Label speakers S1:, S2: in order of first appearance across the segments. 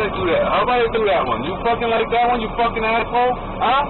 S1: How they do that? How about they do that one? You fucking like that one, you fucking asshole? Huh?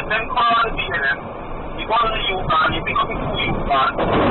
S2: Then call the BNN. You go to the U-Bahn, you pick up the 2 U-Bahn.